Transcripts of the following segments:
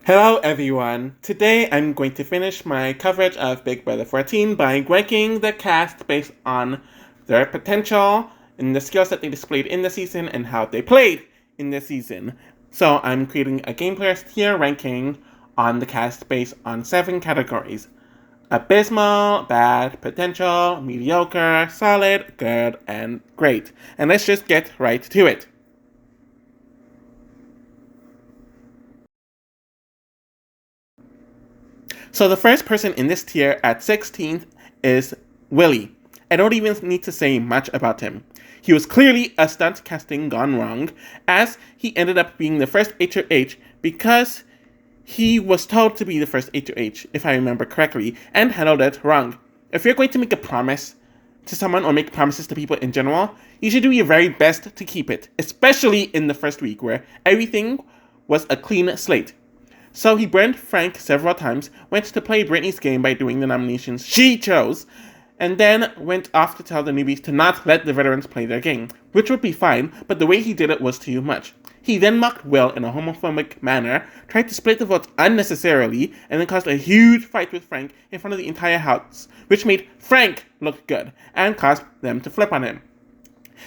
Hello everyone! Today I'm going to finish my coverage of BB14 by ranking the cast based on their potential and the skills that they displayed in the season and how they played in the season. So I'm creating a game player's tier ranking on the cast based on 7 categories: Abysmal, Bad, Potential, Mediocre, Solid, Good, and Great. And let's just get right to it. So the first person in this tier at 16th is Willie. I don't even need to say much about him. He was clearly a stunt casting gone wrong, as he ended up being the first HOH because he was told to be the first HOH, if I remember correctly, and handled it wrong. If you're going to make a promise to someone or make promises to people in general, you should do your very best to keep it, especially in the first week where everything was a clean slate. So he burned Frank several times, went to play Britney's game by doing the nominations she chose, and then went off to tell the newbies to not let the veterans play their game, which would be fine, but the way he did it was too much. He then mocked Will in a homophobic manner, tried to split the votes unnecessarily, and then caused a huge fight with Frank in front of the entire house, which made Frank look good, and caused them to flip on him.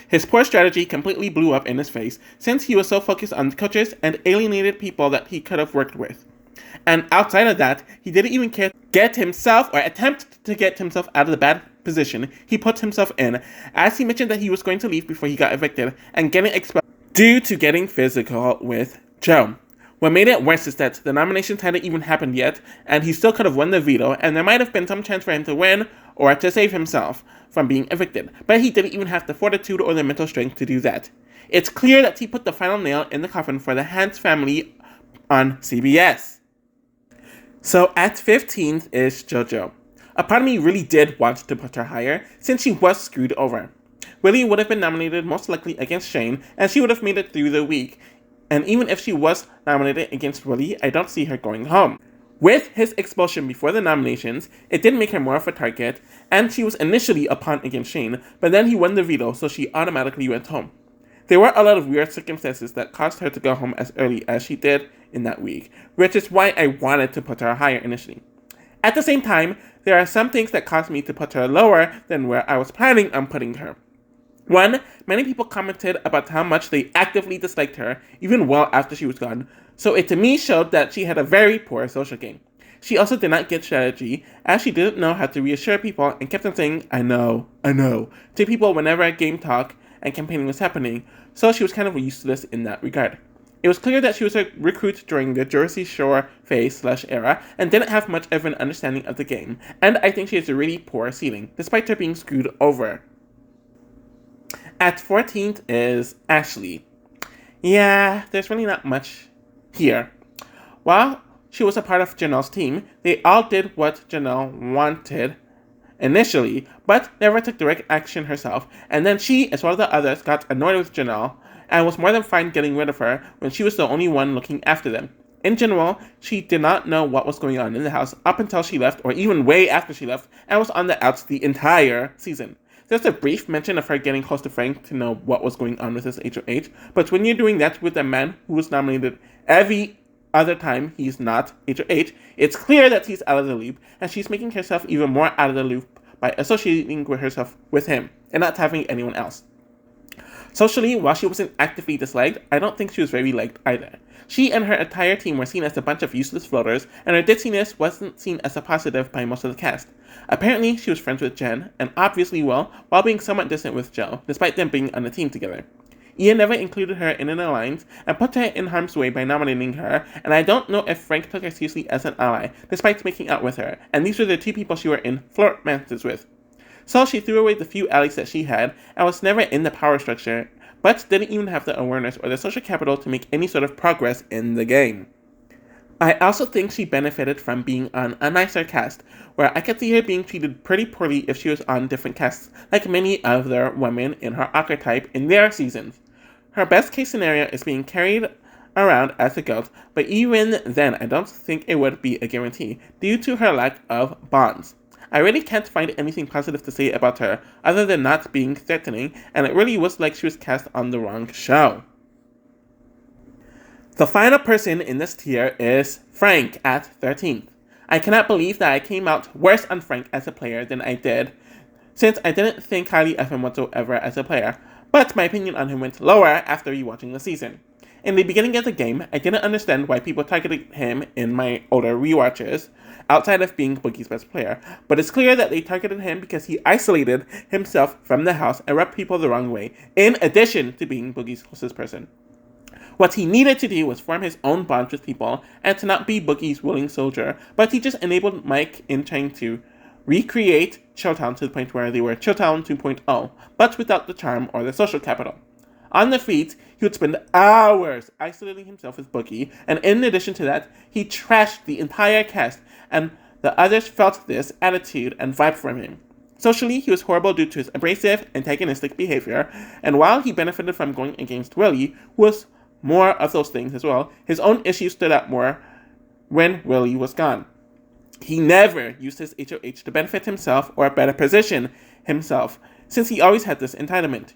His poor strategy completely blew up in his face since he was so focused on the coaches and alienated people that he could have worked with. And outside of that, he didn't even care to get himself or attempt to get himself out of the bad position he put himself in, as he mentioned that he was going to leave before he got evicted and getting expelled due to getting physical with Joe. What made it worse is that the nominations hadn't even happened yet, and he still could have won the veto, and there might have been some chance for him to win or to save himself from being evicted, but he didn't even have the fortitude or the mental strength to do that. It's clear that he put the final nail in the coffin for the Hans family on CBS. So at 15th is JoJo. A part of me really did want to put her higher, since she was screwed over. Willie would have been nominated most likely against Shane, and she would have made it through the week. And even if she was nominated against Willie, I don't see her going home. With his expulsion before the nominations, it did make her more of a target, and she was initially a pawn against Shane, but then he won the veto, so she automatically went home. There were a lot of weird circumstances that caused her to go home as early as she did in that week, which is why I wanted to put her higher initially. At the same time, there are some things that caused me to put her lower than where I was planning on putting her. One, many people commented about how much they actively disliked her, even well after she was gone, so it to me showed that she had a very poor social game. She also did not get strategy, as she didn't know how to reassure people and kept on saying, I know, to people whenever game talk and campaigning was happening, so she was kind of useless in that regard. It was clear that she was a recruit during the Jersey Shore phase/era and didn't have much of an understanding of the game, and I think she has a really poor ceiling, despite her being screwed over. At 14th is Ashley. Yeah, there's really not much here. While she was a part of Janelle's team, they all did what Janelle wanted initially, but never took direct action herself, and then she, as well as the others, got annoyed with Janelle, and was more than fine getting rid of her when she was the only one looking after them. In general, she did not know what was going on in the house up until she left, or even way after she left, and was on the outs the entire season. There's a brief mention of her getting close to Frank to know what was going on with his HOH, but when you're doing that with a man who was nominated every other time he's not HOH, it's clear that he's out of the loop, and she's making herself even more out of the loop by associating with herself with him, and not having anyone else. Socially, while she wasn't actively disliked, I don't think she was very liked either. She and her entire team were seen as a bunch of useless floaters, and her ditziness wasn't seen as a positive by most of the cast. Apparently, she was friends with Jen, and obviously Will, while being somewhat distant with Joe, despite them being on the team together. Ian never included her in an alliance, and put her in harm's way by nominating her, and I don't know if Frank took her seriously as an ally, despite making out with her, and these were the 2 people she were in flirt matches with. So she threw away the few allies that she had, and was never in the power structure, but didn't even have the awareness or the social capital to make any sort of progress in the game. I also think she benefited from being on a nicer cast, where I could see her being treated pretty poorly if she was on different casts, like many other women in her archetype in their seasons. Her best case scenario is being carried around as a goat, but even then I don't think it would be a guarantee, due to her lack of bonds. I really can't find anything positive to say about her, other than not being threatening, and it really was like she was cast on the wrong show. The final person in this tier is Frank at 13th. I cannot believe that I came out worse on Frank as a player than I did, since I didn't think highly of him whatsoever as a player, but my opinion on him went lower after rewatching the season. In the beginning of the game, I didn't understand why people targeted him in my older rewatches, outside of being Boogie's best player, but it's clear that they targeted him because he isolated himself from the house and rubbed people the wrong way, in addition to being Boogie's closest person. What he needed to do was form his own bonds with people and to not be Boogie's willing soldier, but he just enabled Mike in trying to recreate Chilltown to the point where they were Chilltown 2.0, but without the charm or the social capital. On the feet, he would spend hours isolating himself with Boogie, and in addition to that, he trashed the entire cast, and the others felt this attitude and vibe from him. Socially, he was horrible due to his abrasive, antagonistic behavior, and while he benefited from going against Willie, who was more of those things as well, his own issues stood out more when Willie was gone. He never used his HOH to benefit himself or better position himself, since he always had this entitlement.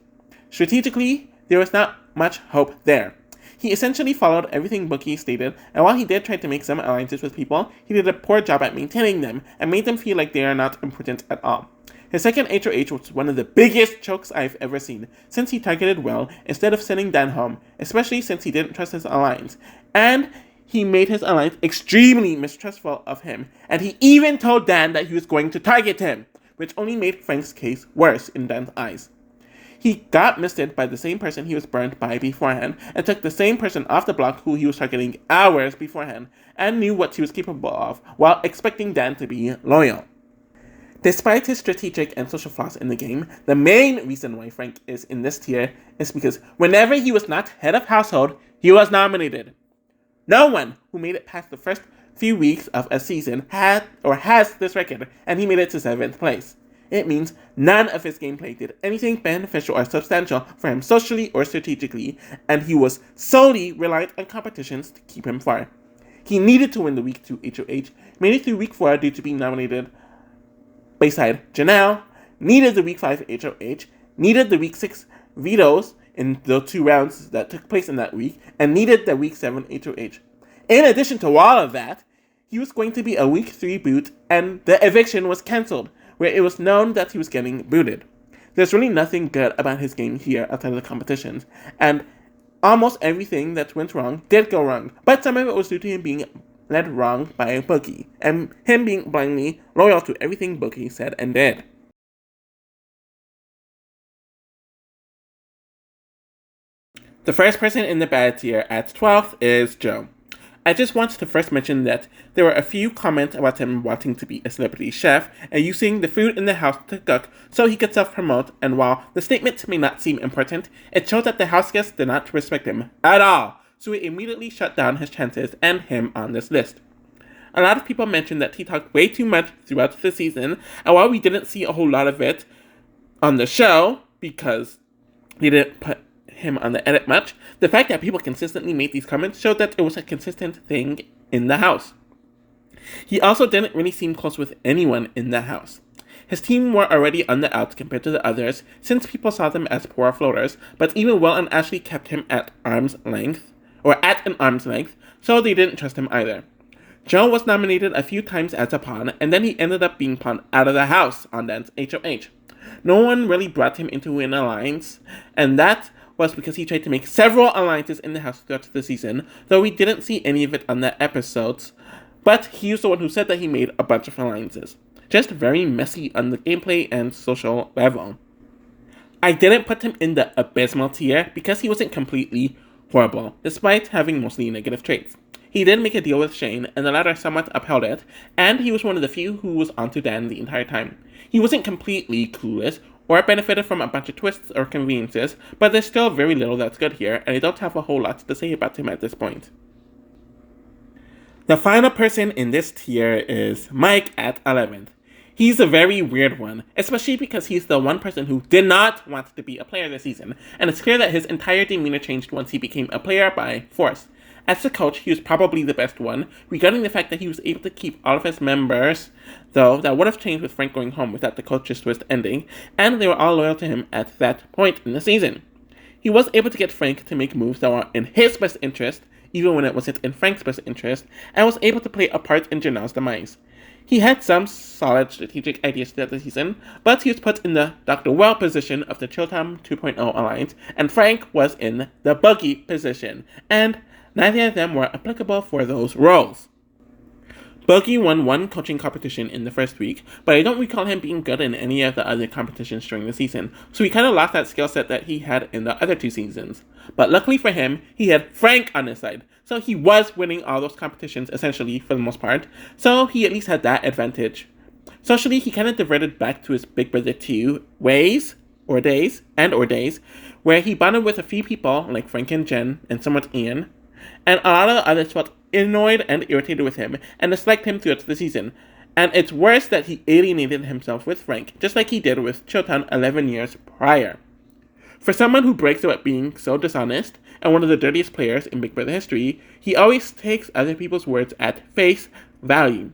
Strategically, there was not much hope there. He essentially followed everything Boogie stated, and while he did try to make some alliances with people, he did a poor job at maintaining them, and made them feel like they are not important at all. His second HOH was one of the biggest chokes I've ever seen, since he targeted Will instead of sending Dan home, especially since he didn't trust his alliance, and he made his alliance extremely mistrustful of him, and he even told Dan that he was going to target him, which only made Frank's case worse in Dan's eyes. He got misted by the same person he was burned by beforehand, and took the same person off the block who he was targeting hours beforehand, and knew what he was capable of, while expecting Dan to be loyal. Despite his strategic and social flaws in the game, the main reason why Frank is in this tier is because whenever he was not head of household, he was nominated. No one who made it past the first few weeks of a season had or has this record, and he made it to 7th place. It means none of his gameplay did anything beneficial or substantial for him socially or strategically, and he was solely reliant on competitions to keep him far. He needed to win the Week 2 HOH, made it through Week 4 due to being nominated beside Janelle, needed the Week 5 HOH, needed the Week 6 vetoes in the 2 rounds that took place in that week, and needed the Week 7 HOH. In addition to all of that, he was going to be a Week 3 boot, and the eviction was cancelled, where it was known that he was getting booted. There's really nothing good about his game here outside of the competitions, and almost everything that went wrong did go wrong, but some of it was due to him being led wrong by Boogie, and him being blindly loyal to everything Boogie said and did. The first person in the bad tier at 12th is Joe. I just want to first mention that there were a few comments about him wanting to be a celebrity chef and using the food in the house to cook so he could self-promote, and while the statement may not seem important, it showed that the house guests did not respect him at all, so it immediately shut down his chances and him on this list. A lot of people mentioned that he talked way too much throughout the season, and while we didn't see a whole lot of it on the show, because they didn't put him on the edit much, the fact that people consistently made these comments showed that it was a consistent thing in the house. He also didn't really seem close with anyone in the house. His team were already on the outs compared to the others, since people saw them as poor floaters, but even Will and Ashley kept him at an arm's length, so they didn't trust him either. Joe was nominated a few times as a pawn, and then he ended up being pawned out of the house on Dan's HOH. No one really brought him into an alliance, and that was because he tried to make several alliances in the house throughout the season, though we didn't see any of it on the episodes, but he was the one who said that he made a bunch of alliances. Just very messy on the gameplay and social level. I didn't put him in the Abysmal tier because he wasn't completely horrible, despite having mostly negative traits. He did make a deal with Shane, and the latter somewhat upheld it, and he was one of the few who was onto Dan the entire time. He wasn't completely clueless, or benefited from a bunch of twists or conveniences, but there's still very little that's good here, and I don't have a whole lot to say about him at this point. The final person in this tier is Mike at 11th. He's a very weird one, especially because he's the one person who did not want to be a player this season, and it's clear that his entire demeanor changed once he became a player by force. As a coach, he was probably the best one, regarding the fact that he was able to keep all of his members, though that would have changed with Frank going home without the coach's twist ending, and they were all loyal to him at that point in the season. He was able to get Frank to make moves that were in his best interest, even when it wasn't in Frank's best interest, and was able to play a part in Janelle's demise. He had some solid strategic ideas throughout the season, but he was put in the Dr. Well position of the Chiltam 2.0 Alliance, and Frank was in the Buggy position, and neither of them were applicable for those roles. Buggy won one coaching competition in the first week, but I don't recall him being good in any of the other competitions during the season, so he kind of lost that skill set that he had in the other 2 seasons. But luckily for him, he had Frank on his side, so he was winning all those competitions essentially for the most part, so he at least had that advantage. Socially, he kind of diverted back to his Big Brother 2 ways, or days, where he bonded with a few people like Frank and Jen, and somewhat Ian, and a lot of the others felt annoyed and irritated with him and disliked him throughout the season. And it's worse that he alienated himself with Frank, just like he did with Chilton 11 years prior. For someone who breaks out being so dishonest and one of the dirtiest players in Big Brother history, he always takes other people's words at face value.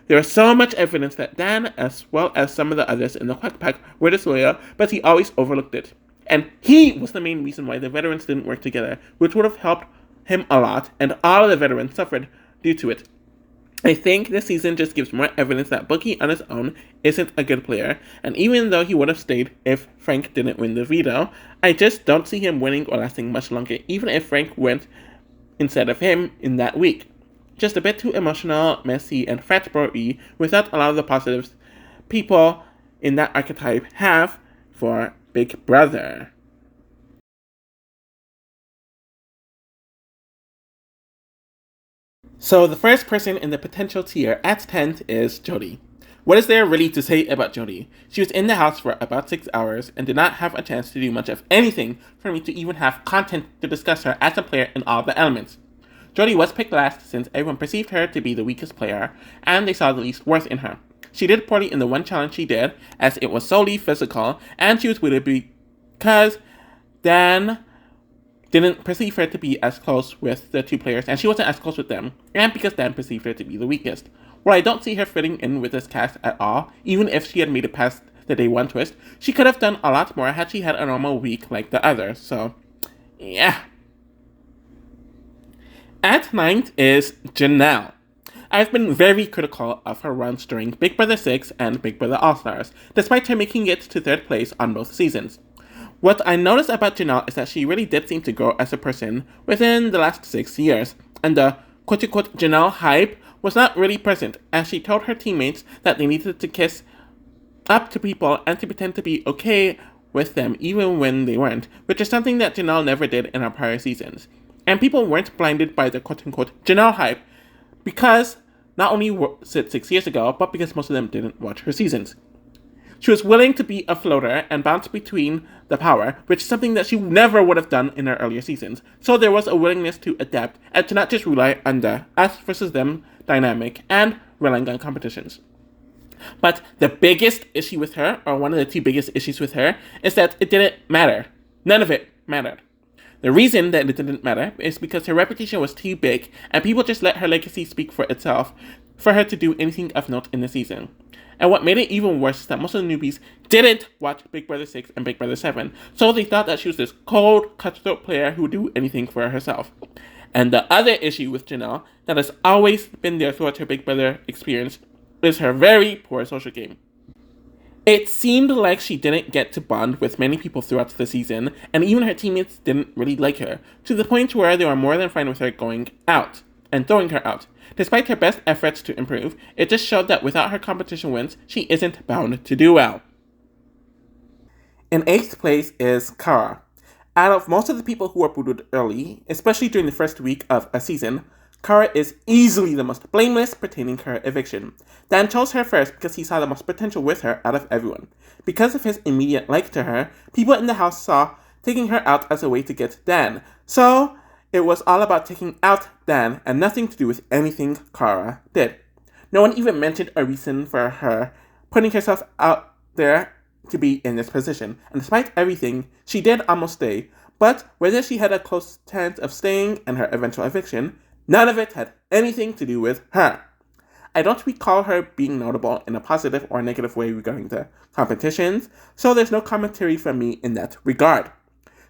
There is so much evidence that Dan, as well as some of the others in the Quack Pack, were disloyal, but he always overlooked it. And he was the main reason why the veterans didn't work together, which would have helped him a lot, and all of the veterans suffered due to it. I think this season just gives more evidence that Bookie on his own isn't a good player, and even though he would have stayed if Frank didn't win the veto, I just don't see him winning or lasting much longer, even if Frank went instead of him in that week. Just a bit too emotional, messy, and frat bro-y without a lot of the positives people in that archetype have for Big Brother. So the first person in the potential tier at 10th is Jody. What is there really to say about Jody? She was in the house for about 6 hours and did not have a chance to do much of anything for me to even have content to discuss her as a player in all the elements. Jody was picked last since everyone perceived her to be the weakest player, and they saw the least worth in her. She did poorly in the one challenge she did, as it was solely physical, and she was weirded because Dan didn't perceive her to be as close with the 2 players, and she wasn't as close with them, and because Dan perceived her to be the weakest. While I don't see her fitting in with this cast at all, even if she had made it past the day 1 twist, she could have done a lot more had she had a normal week like the others, so yeah. At 9th is Janelle. I've been very critical of her runs during Big Brother 6 and Big Brother All-Stars, despite her making it to 3rd place on both seasons. What I noticed about Janelle is that she really did seem to grow as a person within the last 6 years, and the quote-unquote Janelle hype was not really present, as she told her teammates that they needed to kiss up to people and to pretend to be okay with them even when they weren't, which is something that Janelle never did in her prior seasons. And people weren't blinded by the quote-unquote Janelle hype, because not only was it 6 years ago, but because most of them didn't watch her seasons. She was willing to be a floater and bounce between the power, which is something that she never would have done in her earlier seasons. So there was a willingness to adapt and to not just rely on the us versus them dynamic and relying on competitions. But the biggest issue with her, or one of the 2 biggest issues with her, is that it didn't matter. None of it mattered. The reason that it didn't matter is because her reputation was too big, and people just let her legacy speak for itself for her to do anything of note in the season. And what made it even worse is that most of the newbies didn't watch Big Brother 6 and Big Brother 7, so they thought that she was this cold, cutthroat player who would do anything for herself. And the other issue with Janelle, that has always been there throughout her Big Brother experience, is her very poor social game. It seemed like she didn't get to bond with many people throughout the season, and even her teammates didn't really like her, to the point where they were more than fine with her going out and throwing her out. Despite her best efforts to improve, it just showed that without her competition wins, she isn't bound to do well. In 8th place is Kara. Out of most of the people who were booted early, especially during the first week of a season, Kara is easily the most blameless pertaining to her eviction. Dan chose her first because he saw the most potential with her out of everyone. Because of his immediate like to her, people in the house saw taking her out as a way to get Dan. So it was all about taking out Dan and nothing to do with anything Kara did. No one even mentioned a reason for her putting herself out there to be in this position. And despite everything, she did almost stay. But whether she had a close chance of staying and her eventual eviction, none of it had anything to do with her. I don't recall her being notable in a positive or negative way regarding the competitions, so there's no commentary from me in that regard.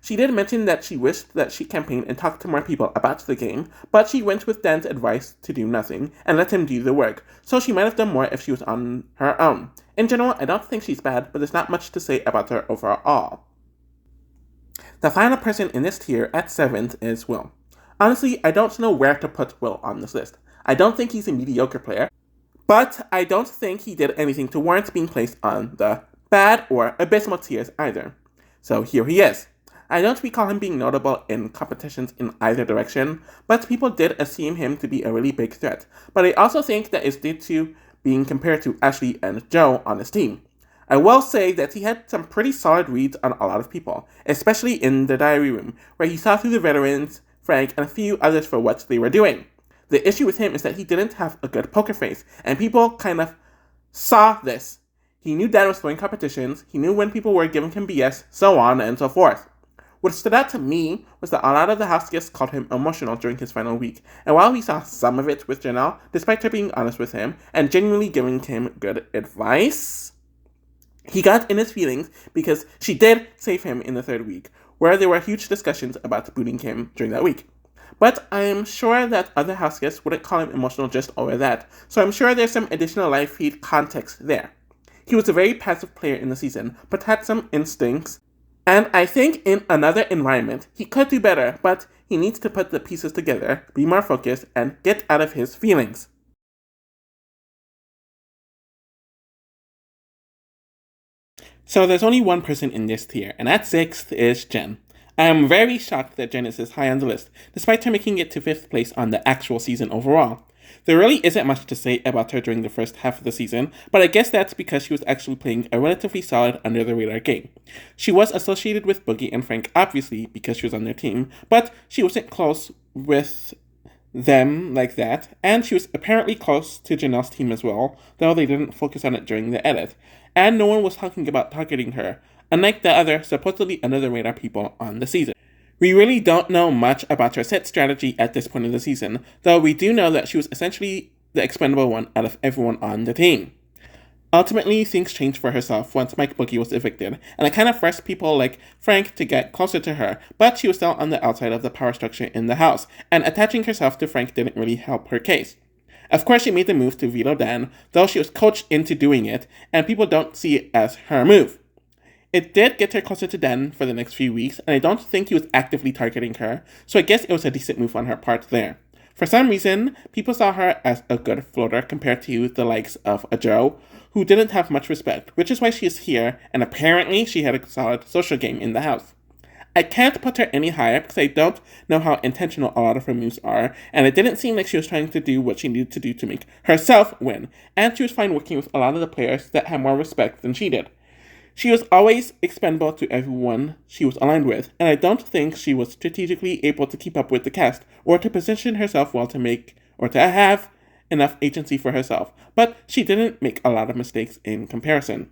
She did mention that she wished that she campaigned and talked to more people about the game, but she went with Dan's advice to do nothing and let him do the work, so she might have done more if she was on her own. In general, I don't think she's bad, but there's not much to say about her overall. The final person in this tier at 7th is Will. Honestly, I don't know where to put Will on this list. I don't think he's a mediocre player, but I don't think he did anything to warrant being placed on the bad or abysmal tiers either. So here he is. I don't recall him being notable in competitions in either direction, but people did assume him to be a really big threat. But I also think that is due to being compared to Ashley and Joe on his team. I will say that he had some pretty solid reads on a lot of people, especially in the diary room, where he saw through the veterans, Frank, and a few others for what they were doing. The issue with him is that he didn't have a good poker face, and people kind of saw this. He knew Dan was throwing competitions, he knew when people were giving him BS, so on and so forth. What stood out to me was that a lot of the house guests called him emotional during his final week, and while we saw some of it with Janelle, despite her being honest with him and genuinely giving him good advice, he got in his feelings because she did save him in the 3rd week, where there were huge discussions about booting him during that week. But I am sure that other house guests wouldn't call him emotional just over that, so I'm sure there's some additional live feed context there. He was a very passive player in the season, but had some instincts, and I think in another environment, he could do better, but he needs to put the pieces together, be more focused, and get out of his feelings. So there's only one person in this tier, and at 6th is Jen. I am very shocked that Jen is this high on the list, despite her making it to 5th place on the actual season overall. There really isn't much to say about her during the first half of the season, but I guess that's because she was actually playing a relatively solid under-the-radar game. She was associated with Boogie and Frank, obviously, because she was on their team, but she wasn't close with them like that, and she was apparently close to Janelle's team as well, though they didn't focus on it during the edit, and no one was talking about targeting her, unlike the other supposedly under-the-radar people on the season. We really don't know much about her set strategy at this point of the season, though we do know that she was essentially the expendable one out of everyone on the team. Ultimately, things changed for herself once Mike Boogie was evicted, and it kind of forced people like Frank to get closer to her, but she was still on the outside of the power structure in the house, and attaching herself to Frank didn't really help her case. Of course, she made the move to veto Dan, though she was coached into doing it, and people don't see it as her move. It did get her closer to Dan for the next few weeks, and I don't think he was actively targeting her, so I guess it was a decent move on her part there. For some reason, people saw her as a good floater compared to the likes of a Joe, who didn't have much respect, which is why she is here, and apparently she had a solid social game in the house. I can't put her any higher because I don't know how intentional a lot of her moves are, and it didn't seem like she was trying to do what she needed to do to make herself win, and she was fine working with a lot of the players that had more respect than she did. She was always expendable to everyone she was aligned with, and I don't think she was strategically able to keep up with the cast, or to position herself well to make, or to have enough agency for herself, but she didn't make a lot of mistakes in comparison.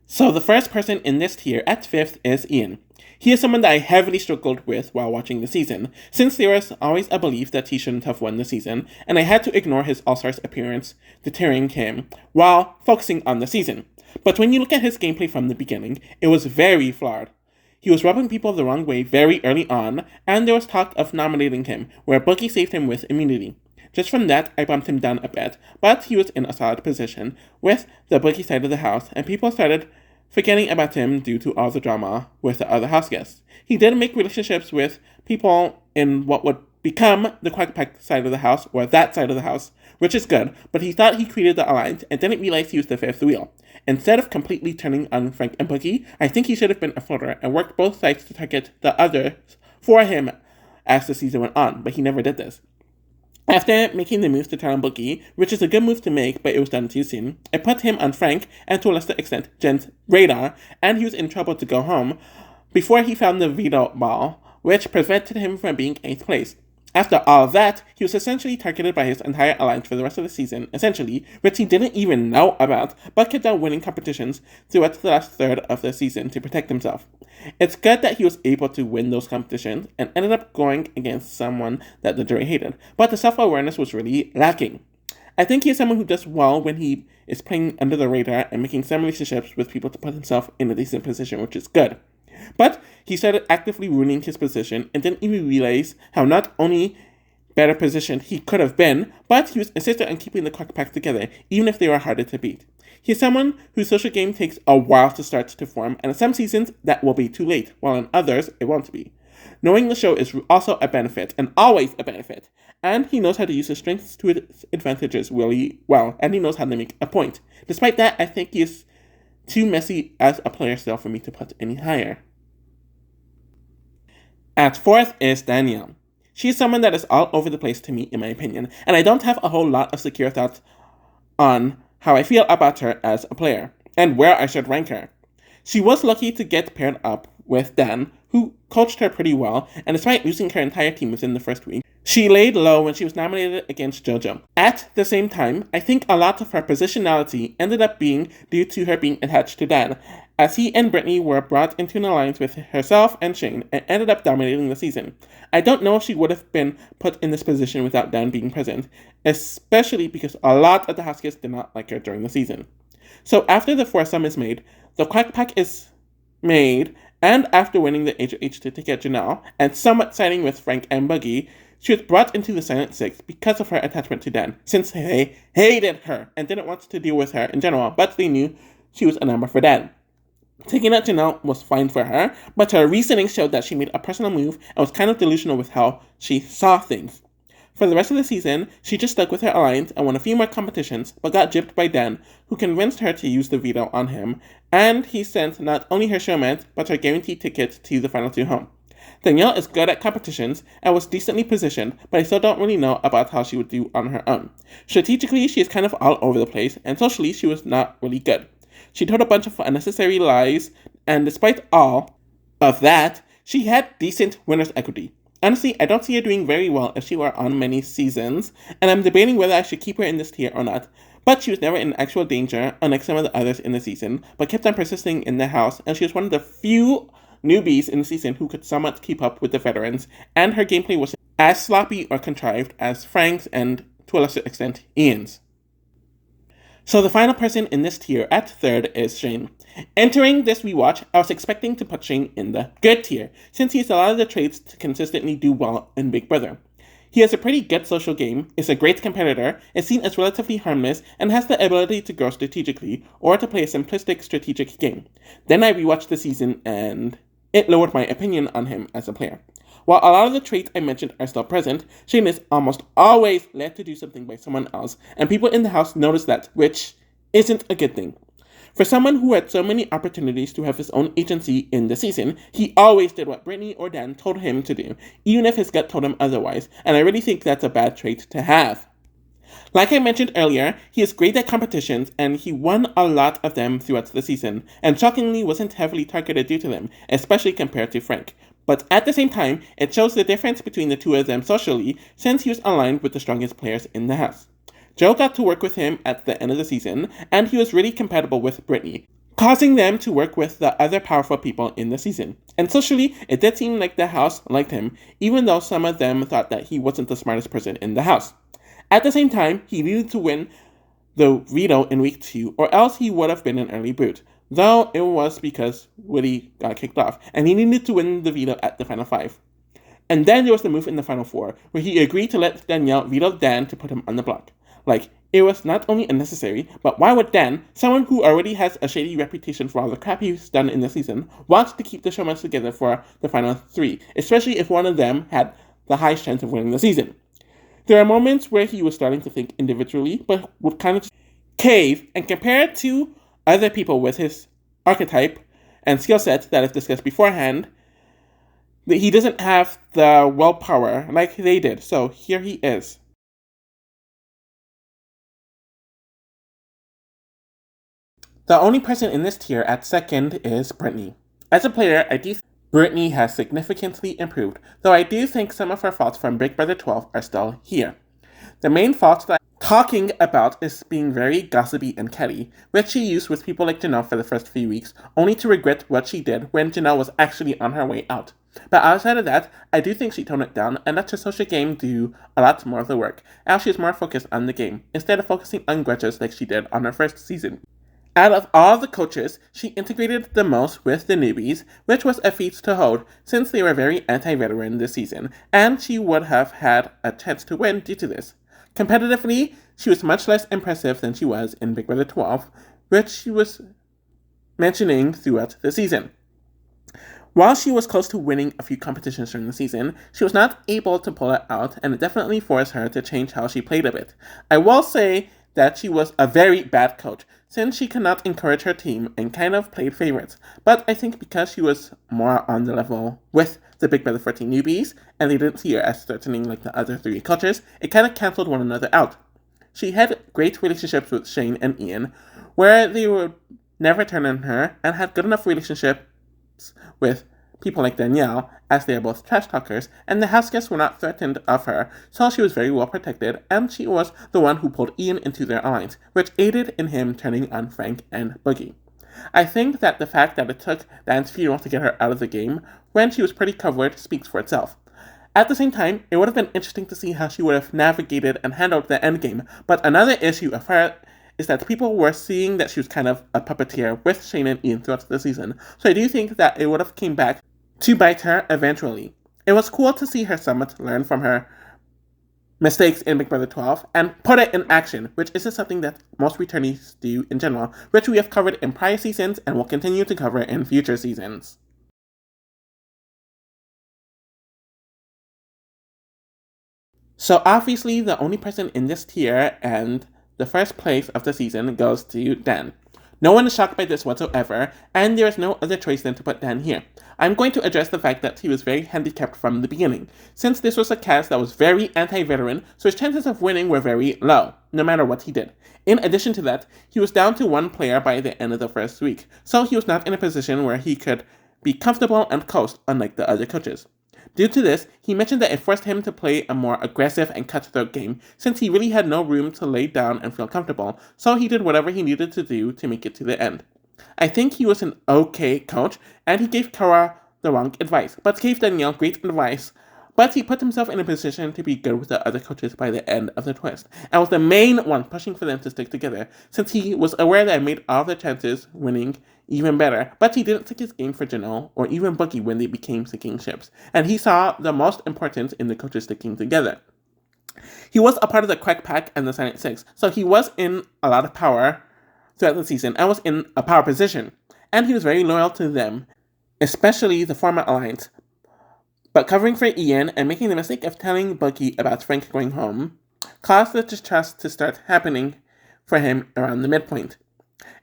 So the first person in this tier at 5th is Ian. He is someone that I heavily struggled with while watching the season, since there was always a belief that he shouldn't have won the season, and I had to ignore his All-Stars appearance, deterring him, while focusing on the season. But when you look at his gameplay from the beginning, it was very flawed. He was rubbing people the wrong way very early on, and there was talk of nominating him, where Boogie saved him with immunity. Just from that, I bumped him down a bit, but he was in a solid position with the Boogie side of the house, and people started forgetting about him due to all the drama with the other house guests. He did make relationships with people in what would become the Quack Pack side of the house, or that side of the house, which is good, but he thought he created the alliance and didn't realize he was the fifth wheel. Instead of completely turning on Frank and Boogie, I think he should have been a floater and worked both sides to target the others for him as the season went on, but he never did this. After making the move to turn on Boogie, which is a good move to make, but it was done too soon, I put him on Frank, and to a lesser extent, Jen's radar, and he was in trouble to go home before he found the veto ball, which prevented him from being 8th place. After all of that, he was essentially targeted by his entire alliance for the rest of the season, essentially, which he didn't even know about, but kept on winning competitions throughout the last third of the season to protect himself. It's good that he was able to win those competitions, and ended up going against someone that the jury hated, but the self-awareness was really lacking. I think he is someone who does well when he is playing under the radar and making some relationships with people to put himself in a decent position, which is good. But he started actively ruining his position and didn't even realize how not only better positioned he could have been, but he was insistent on keeping the Quack Pack together, even if they were harder to beat. He is someone whose social game takes a while to start to form, and in some seasons that will be too late, while in others it won't be. Knowing the show is also a benefit, and always a benefit, and he knows how to use his strengths to his advantages really well, and he knows how to make a point. Despite that, I think he is too messy as a player still for me to put any higher. At fourth is Danielle. She is someone that is all over the place to me, in my opinion, and I don't have a whole lot of secure thoughts on how I feel about her as a player, and where I should rank her. She was lucky to get paired up with Dan, who coached her pretty well, and despite losing her entire team within the first week, she laid low when she was nominated against JoJo. At the same time, I think a lot of her positionality ended up being due to her being attached to Dan, as he and Brittany were brought into an alliance with herself and Shane and ended up dominating the season. I don't know if she would have been put in this position without Dan being present, especially because a lot of the Huskies did not like her during the season. So after the foursome is made, the Quack Pack is made, and after winning the HOH to take out Janelle, and somewhat siding with Frank and Buggy, she was brought into the Silent Six because of her attachment to Dan, since they hated her and didn't want to deal with her in general, but they knew she was a number for Dan. Taking out Janelle was fine for her, but her reasoning showed that she made a personal move and was kind of delusional with how she saw things. For the rest of the season, she just stuck with her alliance and won a few more competitions, but got gypped by Dan, who convinced her to use the veto on him, and he sent not only her showmance, but her guaranteed ticket to the final two home. Danielle is good at competitions and was decently positioned, but I still don't really know about how she would do on her own. Strategically, she is kind of all over the place, and socially, she was not really good. She told a bunch of unnecessary lies, and despite all of that, she had decent winner's equity. Honestly, I don't see her doing very well if she were on many seasons, and I'm debating whether I should keep her in this tier or not. But she was never in actual danger, unlike some of the others in the season, but kept on persisting in the house, and she was one of the few newbies in the season who could somewhat keep up with the veterans, and her gameplay wasn't as sloppy or contrived as Frank's and, to a lesser extent, Ian's. So the final person in this tier at third is Shane. Entering this rewatch, I was expecting to put Shane in the good tier, since he has a lot of the traits to consistently do well in Big Brother. He has a pretty good social game, is a great competitor, is seen as relatively harmless, and has the ability to grow strategically, or to play a simplistic strategic game. Then I rewatched the season, and it lowered my opinion on him as a player. While a lot of the traits I mentioned are still present, Shane is almost always led to do something by someone else, and people in the house notice that, which isn't a good thing. For someone who had so many opportunities to have his own agency in the season, he always did what Brittany or Dan told him to do, even if his gut told him otherwise, and I really think that's a bad trait to have. Like I mentioned earlier, he is great at competitions, and he won a lot of them throughout the season, and shockingly wasn't heavily targeted due to them, especially compared to Frank. But at the same time, it shows the difference between the two of them socially, since he was aligned with the strongest players in the house. Joe got to work with him at the end of the season, and he was really compatible with Brittany, causing them to work with the other powerful people in the season. And socially, it did seem like the house liked him, even though some of them thought that he wasn't the smartest person in the house. At the same time, he needed to win the veto in week 2, or else he would have been an early boot, though it was because Woody got kicked off, and he needed to win the veto at the final 5. And then there was the move in the final 4, where he agreed to let Danielle veto Dan to put him on the block. Like, it was not only unnecessary, but why would Dan, someone who already has a shady reputation for all the crap he's done in the season, want to keep the showmans together for the final 3, especially if one of them had the highest chance of winning the season? There are moments where he was starting to think individually, but would kind of cave and compare it to other people with his archetype and skill set that I've discussed beforehand. That he doesn't have the willpower like they did, so here he is. The only person in this tier at second is Brittany. As a player, I do think Brittany has significantly improved, though I do think some of her faults from Big Brother 12 are still here. The main fault that I'm talking about is being very gossipy and catty, which she used with people like Janelle for the first few weeks, only to regret what she did when Janelle was actually on her way out. But outside of that, I do think she toned it down and let her social game do a lot more of the work, as she is more focused on the game, instead of focusing on grudges like she did on her first season. Out of all the coaches, she integrated the most with the newbies, which was a feat to hold, since they were very anti-veteran this season, and she would have had a chance to win due to this. Competitively, she was much less impressive than she was in Big Brother 12, which she was mentioning throughout the season. While she was close to winning a few competitions during the season, she was not able to pull it out, and it definitely forced her to change how she played a bit. I will say that she was a very bad coach, since she could not encourage her team and kind of played favorites. But I think because she was more on the level with the Big Brother 14 newbies, and they didn't see her as threatening like the other three coaches, it kind of cancelled one another out. She had great relationships with Shane and Ian, where they would never turn on her, and had good enough relationships with people like Danielle, as they are both trash talkers, and the house guests were not threatened of her, so she was very well protected, and she was the one who pulled Ian into their alliance, which aided in him turning on Frank and Boogie. I think that the fact that it took Dan's funeral to get her out of the game, when she was pretty covered, speaks for itself. At the same time, it would have been interesting to see how she would have navigated and handled the endgame, but another issue of her is that people were seeing that she was kind of a puppeteer with Shane and Ian throughout the season, so I do think that it would have came back to bite her eventually. It was cool to see her somewhat learn from her mistakes in Big Brother 12 and put it in action, which isn't something that most returnees do in general, which we have covered in prior seasons and will continue to cover in future seasons. So obviously the only person in this tier and the first place of the season goes to Dan. No one is shocked by this whatsoever, and there is no other choice than to put Dan here. I'm going to address the fact that he was very handicapped from the beginning, since this was a cast that was very anti-veteran, so his chances of winning were very low, no matter what he did. In addition to that, he was down to one player by the end of the first week, so he was not in a position where he could be comfortable and coast, unlike the other coaches. Due to this, he mentioned that it forced him to play a more aggressive and cutthroat game, since he really had no room to lay down and feel comfortable, so he did whatever he needed to do to make it to the end. I think he was an okay coach, and he gave Kara the wrong advice, but gave Danielle great advice, but he put himself in a position to be good with the other coaches by the end of the twist, and was the main one pushing for them to stick together, since he was aware that it made all their chances winning even better, but he didn't take his game for Janelle or even Boogie when they became sinking ships, and he saw the most importance in the coaches sticking together. He was a part of the Quack Pack and the Silent Six, so he was in a lot of power throughout the season and was in a power position, and he was very loyal to them, especially the former alliance. But covering for Ian and making the mistake of telling Boogie about Frank going home caused the distrust to start happening for him around the midpoint.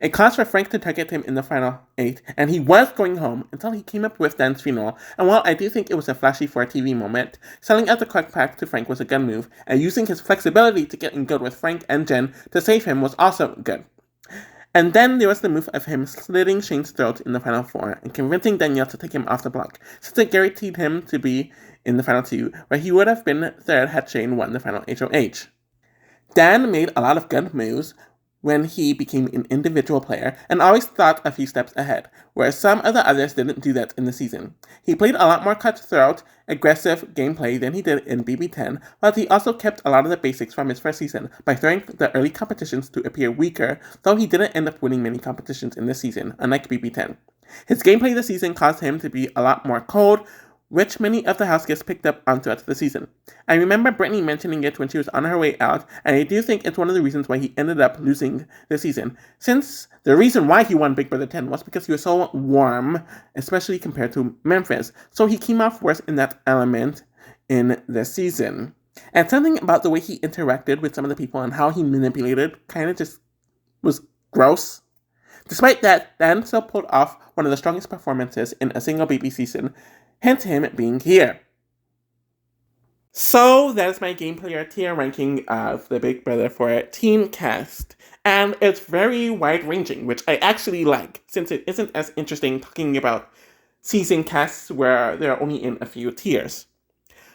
It caused for Frank to target him in the final 8, and he was going home until he came up with Dan's funeral, and while I do think it was a flashy for a TV moment, selling out the Quack Pack to Frank was a good move, and using his flexibility to get in good with Frank and Jen to save him was also good. And then there was the move of him slitting Shane's throat in the final 4 and convincing Danielle to take him off the block, since it guaranteed him to be in the final 2, where he would have been third had Shane won the final HOH. Dan made a lot of good moves when he became an individual player and always thought a few steps ahead, whereas some of the others didn't do that in the season. He played a lot more cutthroat, aggressive gameplay than he did in BB10, but he also kept a lot of the basics from his first season by throwing the early competitions to appear weaker, though he didn't end up winning many competitions in this season, unlike BB10. His gameplay this season caused him to be a lot more cold, which many of the house guests picked up on throughout the season. I remember Brittany mentioning it when she was on her way out, and I do think it's one of the reasons why he ended up losing the season, since the reason why he won Big Brother 10 was because he was so warm, especially compared to Memphis, so he came off worse in that element in the season. And something about the way he interacted with some of the people and how he manipulated kind of just was gross. Despite that, Dan still pulled off one of the strongest performances in a single BB season, hence him being here. So that is my game player tier ranking of the Big Brother 14 cast. And it's very wide-ranging, which I actually like, since it isn't as interesting talking about season casts where they're only in a few tiers.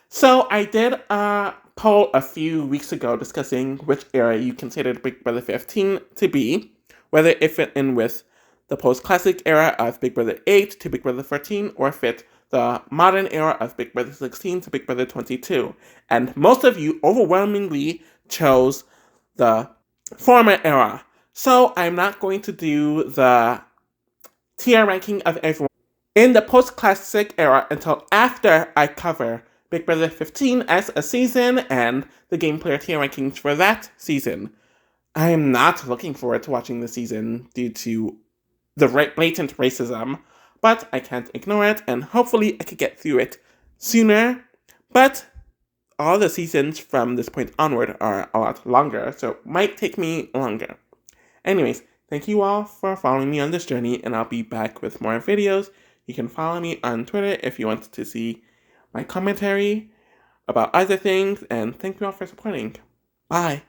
So I did a poll a few weeks ago discussing which era you considered Big Brother 15 to be, whether it fit in with the post-classic era of Big Brother 8 to Big Brother 14, or fit the modern era of Big Brother 16 to Big Brother 22. And most of you overwhelmingly chose the former era. So I'm not going to do the tier ranking of everyone in the post-classic era until after I cover Big Brother 15 as a season and the game player tier rankings for that season. I am not looking forward to watching the season due to the blatant racism, but I can't ignore it, and hopefully I could get through it sooner. But all the seasons from this point onward are a lot longer, so it might take me longer. Anyways, thank you all for following me on this journey, and I'll be back with more videos. You can follow me on Twitter if you want to see my commentary about other things, and thank you all for supporting. Bye!